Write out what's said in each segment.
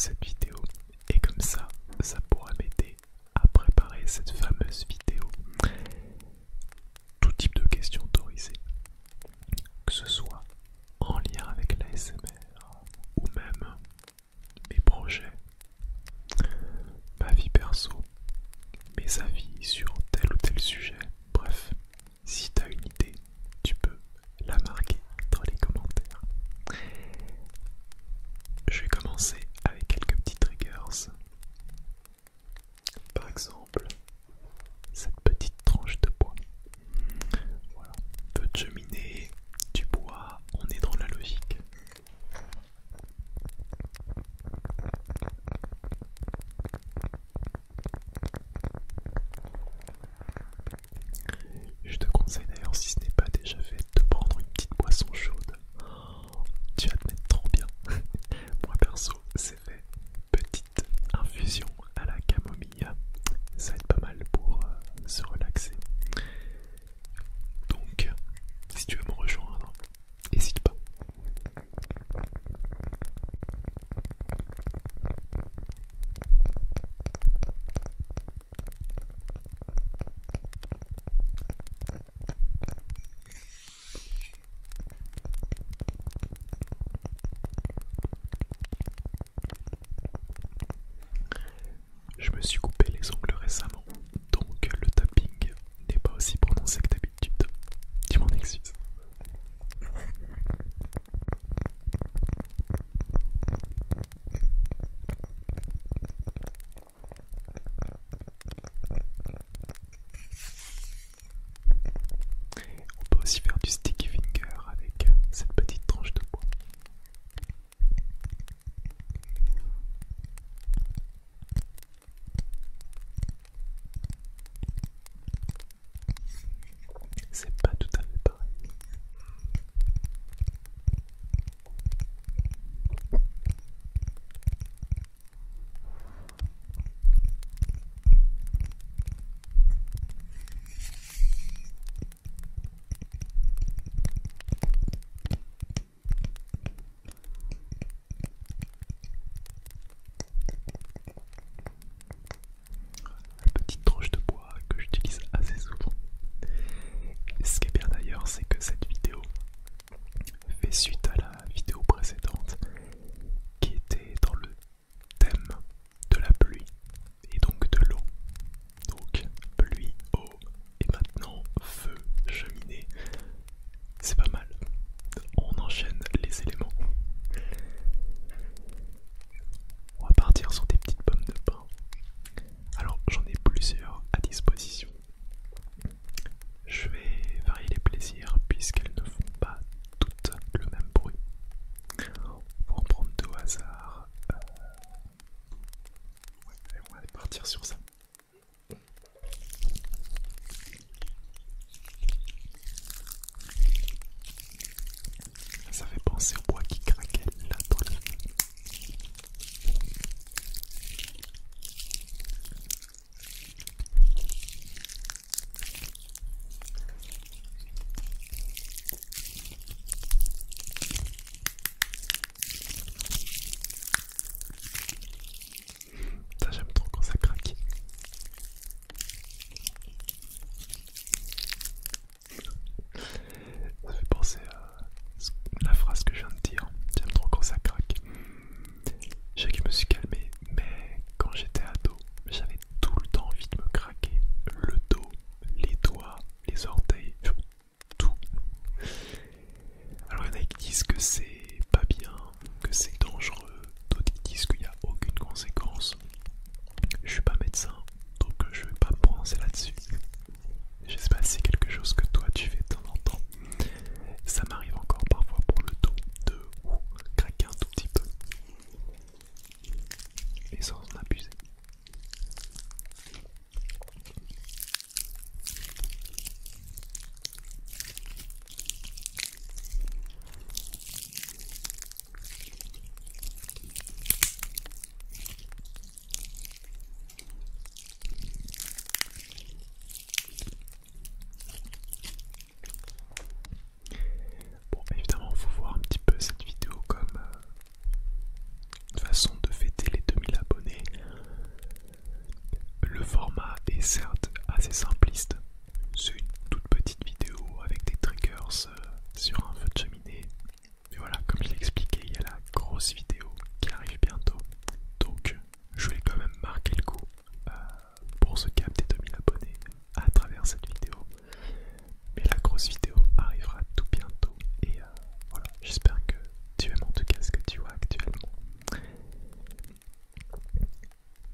cette vidéo et comme ça pourra m'aider à préparer cette fameuse vidéo. Tout type de questions autorisées, que ce soit en lien avec l'ASMR ou même mes projets, ma vie perso, mes avis sur tel ou tel sujet. Bref, si tu as une idée, tu peux la marquer dans les commentaires. Je vais commencer avec quelques petits triggers. Par exemple, cette petite tranche de bois. Voilà, peu de cheminée, du bois, on est dans la logique. Je te conseille d'ailleurs, si ce n'est pas déjà fait, de prendre une petite boisson chaude. Tu vas te mettre trop bien. Moi perso, c'est fait. Petite infusion à la camomille. Ça va être pas mal pour se relaxer. Donc, si tu veux me rejoindre, n'hésite pas. Je me suis coupé les ongles récemment, donc le tapping n'est pas aussi prononcé que d'habitude. Tu m'en excuses. On peut aussi faire du sticky finger avec cette petite tranche de bois. C'est pas tout à fait pareil. La petite tranche de bois que j'utilise assez souvent. Ce qui est bien d'ailleurs, c'est que cette vidéo fait suite à la vidéo précédente qui était dans le thème de la pluie et donc de l'eau. Donc pluie, eau et maintenant feu, cheminée. C'est pas mal. On enchaîne les éléments. On va partir sur des petites pommes de pin. Alors j'en ai plusieurs à disposition. Je vais varier les plaisirs puisqu'elles ne font pas toutes le même bruit. On va en prendre deux au hasard. Ouais, on va partir sur ça. Ça fait penser au bois qui craquait là dans le feu. Ça j'aime trop quand ça craque.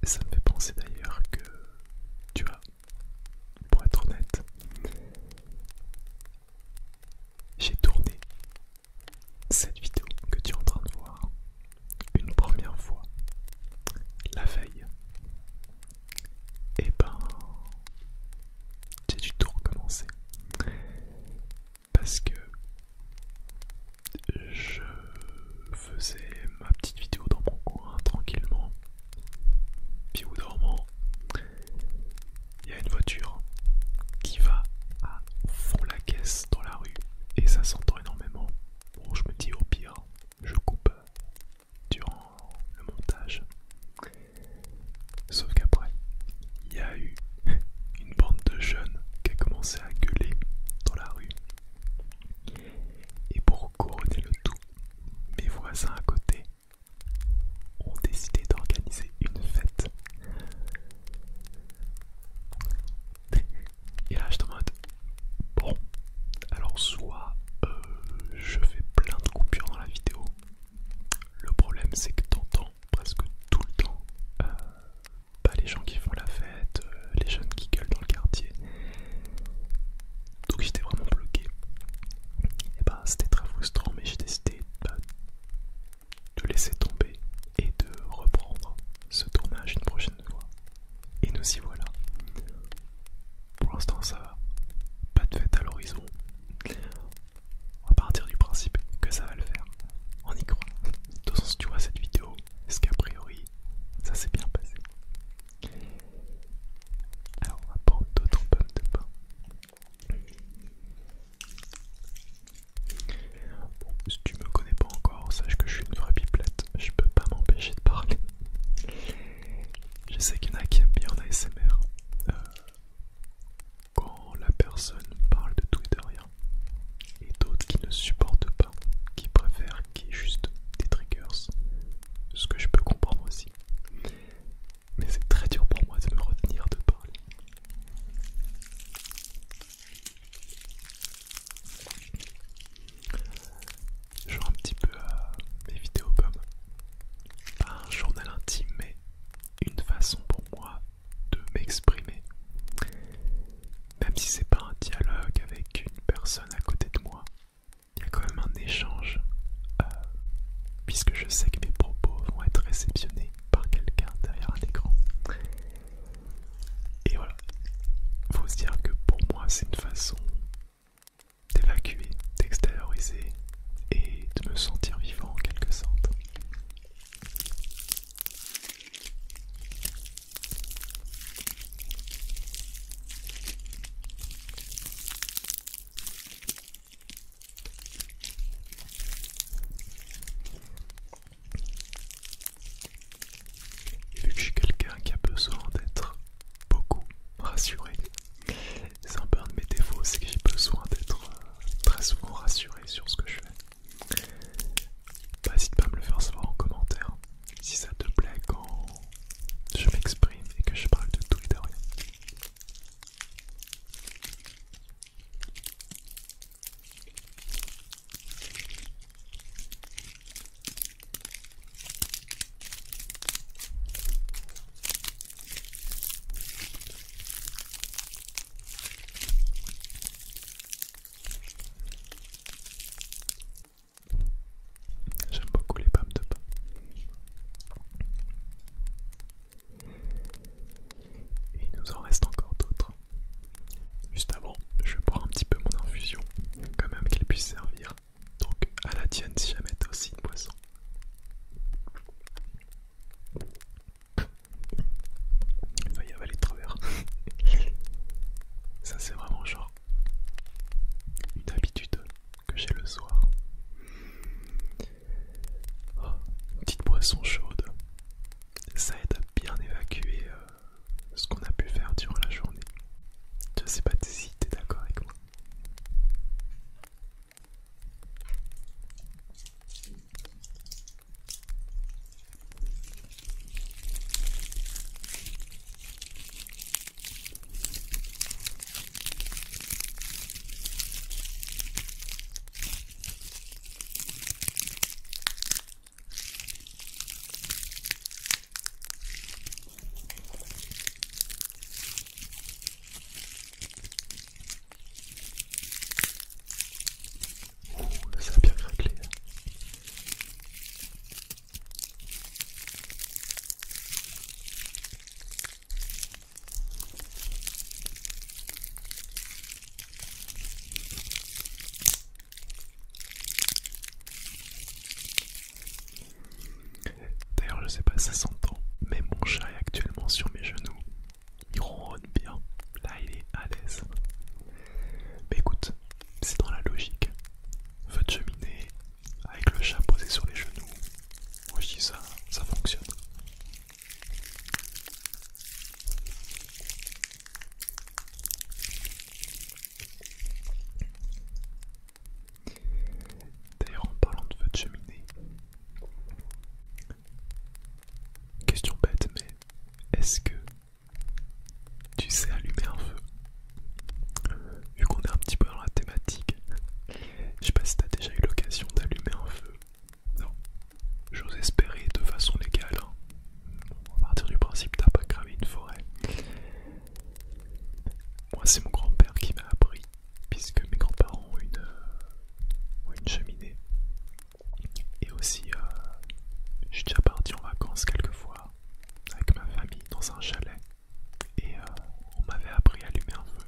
ça me fait penser d'ailleurs que, tu vois, pour être honnête, j'ai tourné cette vidéo que tu es en train de voir une première fois la veille. Et ben, j'ai dû tout recommencer parce que je faisais ma petite vidéo dans mon coin tranquillement. Puis au bout d'un moment, il y a une voiture qui va à fond la caisse dans la rue et ça s'entend énormément. Bon, je me dis au pire, je coupe durant le montage. Sauf qu'après, il y a eu une bande de jeunes qui a commencé à gueuler dans la rue. Et pour couronner le tout, mes voisins à côté ont décidé d'organiser une fête. Et là, je te demande, bon, alors soit je fais plein de coupures dans la vidéo. Le problème, c'est que t'entends presque tout le temps les gens qui font la fête, les jeunes qui gueulent dans le quartier. Donc j'étais vraiment bloqué. Et bah c'était très frustrant, mais j'ai décidé de laisser tomber et de reprendre ce tournage une prochaine fois. Et nous y voilà. Pour l'instant ça va. Pas de fête à l'horizon. On va partir du principe que ça va le faire. On y croit. De toute façon, si tu vois cette vidéo, est-ce qu'a priori ça s'est bien passé? Alors on va prendre d'autres pommes de pain. Bon, si tu me connais pas encore, sache que je suis une vraie pipelette. Je peux pas m'empêcher de parler. Je sais qu'il y en a qui aiment bien en ASMR quand la personne parle de tout et de rien, et d'autres qui ne supportent pas, qui préfèrent qu'il y ait juste des triggers, ce que je peux comprendre aussi. Mais c'est très dur pour moi de me retenir de parler. Je vois un petit peu mes vidéos comme pas un journal intime, mais une façon pour moi de m'exprimer. Même si c'est pas un dialogue avec une personne à côté de moi, il y a quand même un échange, puisque je sais que mes propos vont être réceptionnés par quelqu'un derrière un écran. Et voilà, faut se dire que pour moi c'est une façon d'évacuer, d'extérioriser et de me sentir vivant en quelque sorte. Et vu que je suis quelqu'un qui a besoin d'être beaucoup rassuré, c'est un peu un de mes défauts. est-ce que tu sais allumer un feu? Vu qu'on est un petit peu dans la thématique, je sais pas si t'as déjà eu l'occasion d'allumer un feu. Non, j'ose espérer de façon légale, hein. Bon, à partir du principe t'as pas cramé une forêt. Moi c'est mon grand-père qui m'a appris, puisque mes grands-parents ont une cheminée. Et aussi, je suis déjà parti en vacances quelques fois avec ma famille dans un chalet. Et on m'avait appris à allumer un feu.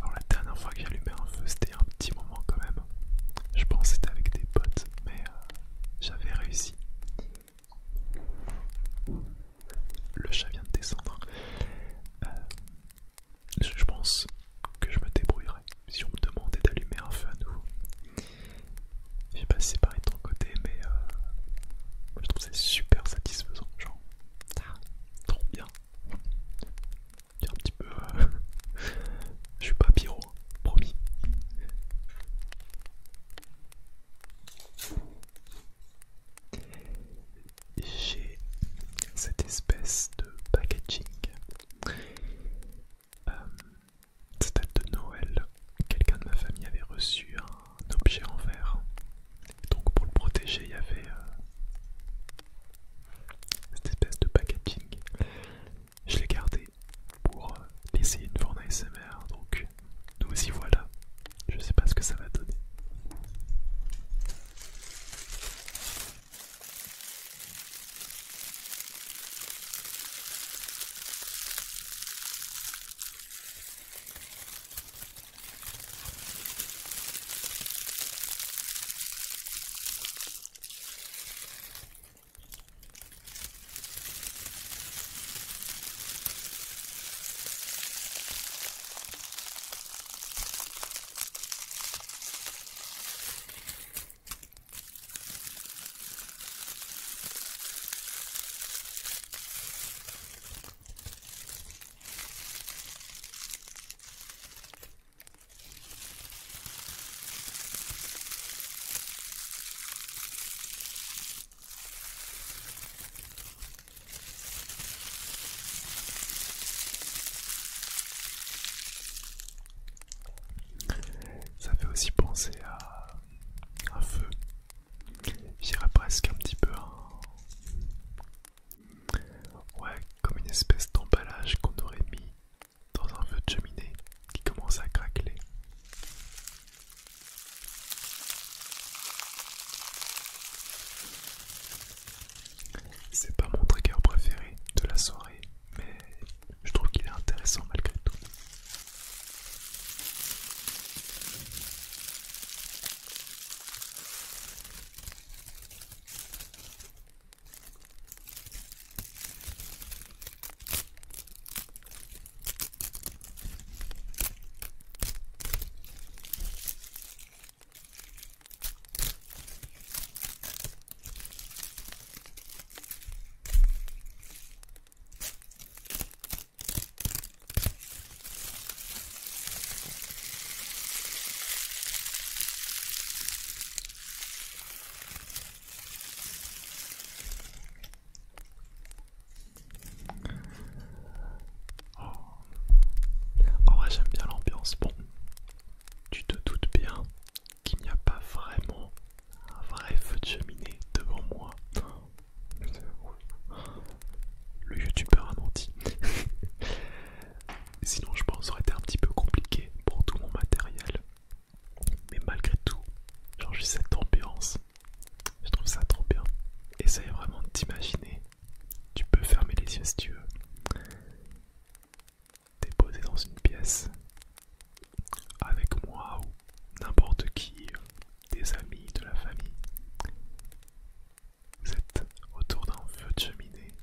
Alors la dernière fois que j'ai allumé un feu, c'était un petit moment quand même. Je pense que c'était avec des potes, mais j'avais réussi. Le chat vient de descendre. Je pense que je me débrouillerai si on me demandait d'allumer un feu à nouveau. Je sais pas si c'est pareil de ton côté, mais moi je trouve c'est super satisfaisant. Genre, trop bien. Il y a un petit peu. Je suis pas pyro, hein, promis. J'ai cette espèce de packaging. Ça date de Noël. Quelqu'un de ma famille avait reçu un objet en verre. Et donc pour le protéger, il y avait cette espèce de packaging. Je l'ai gardé pour essayer une forme ASMR. Donc nous y voilà. Je sais pas ce que ça va donner. Ça fait aussi penser à un feu. J'irais presque un petit peu ouais, comme une espèce d'emballage qu'on aurait mis dans un feu de cheminée qui commence à craqueler. C'est pas mon trigger préféré de la soirée, mais je trouve qu'il est intéressant malgré tout. En vrai, j'aime bien l'ambiance. Bon, tu te doutes bien qu'il n'y a pas vraiment un vrai feu de cheminée devant moi. Le youtubeur a menti. Sinon, je pense que ça aurait été un petit peu compliqué pour tout mon matériel. Mais malgré tout, genre j'ai cette ambiance. Je trouve ça trop bien. Essaye vraiment de t'imaginer. Tu peux fermer les yeux si tu veux. T'es posé dans une pièce avec moi ou n'importe qui, des amis, de la famille. Vous êtes autour d'un feu de cheminée,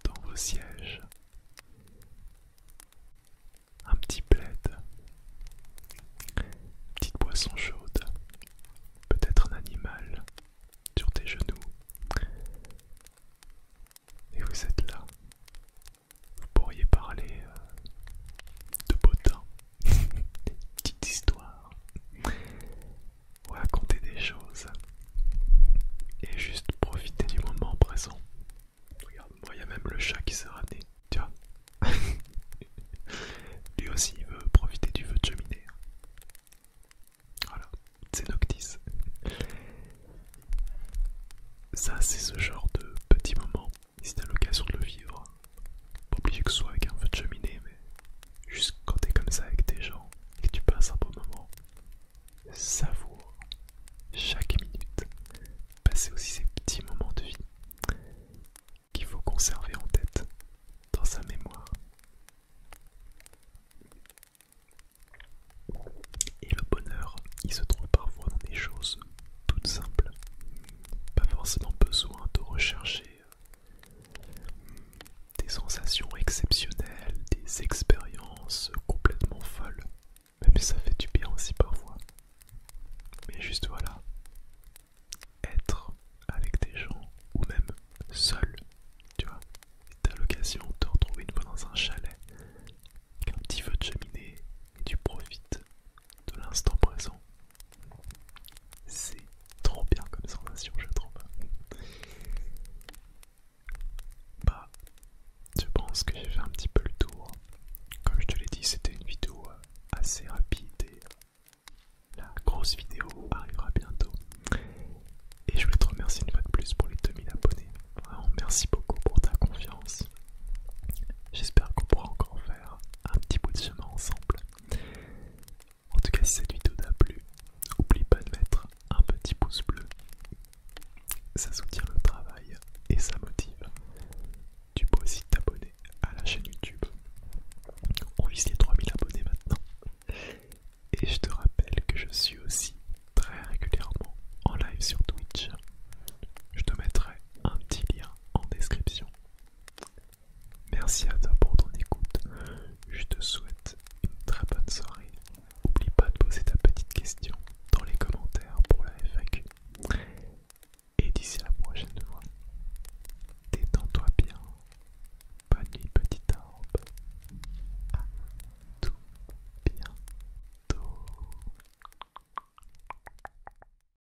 dans vos sièges, un petit plaid, petite boisson chaude, peut-être un animal sur tes genoux, et vous êtes là. Vous pourriez parler de potins, petite histoire, ou raconter des choses, et juste profiter du moment ça c'est ce genre de petit moment, si t'as l'occasion de le vivre, pas obligé que ce soit avec un feu de cheminée, mais juste quand t'es comme ça avec tes gens et que tu passes un bon moment, savoure chaque minute. Passer aussi ces petits moments de vie qu'il faut conserver en tête, dans sa mémoire. Et le bonheur, il se trouve parfois dans des choses toutes simples. Pas forcément besoin de rechercher des sensations exceptionnelles, des expériences complètement folles. Même si ça fait du bien aussi parfois. Mais juste voilà, être avec des gens ou même seul, tu vois. Si t'as l'occasion de te retrouver une fois dans un chalet avec un petit feu de cheminée et tu profites de l'instant présent, c'est trop bien comme sensation, je trouve. Bah, je pense que j'ai fait un petit peu le tour. Comme je te l'ai dit, c'était une vidéo assez rapide et la grosse vidéo arrivera bientôt. Et je voulais te remercier une fois de plus pour les 2000 abonnés. Vraiment, merci beaucoup pour ta confiance. J'espère qu'on pourra encore faire un petit bout de chemin ensemble. En tout cas, si cette vidéo t'a plu, n'oublie pas de mettre un petit pouce bleu. Ça soutient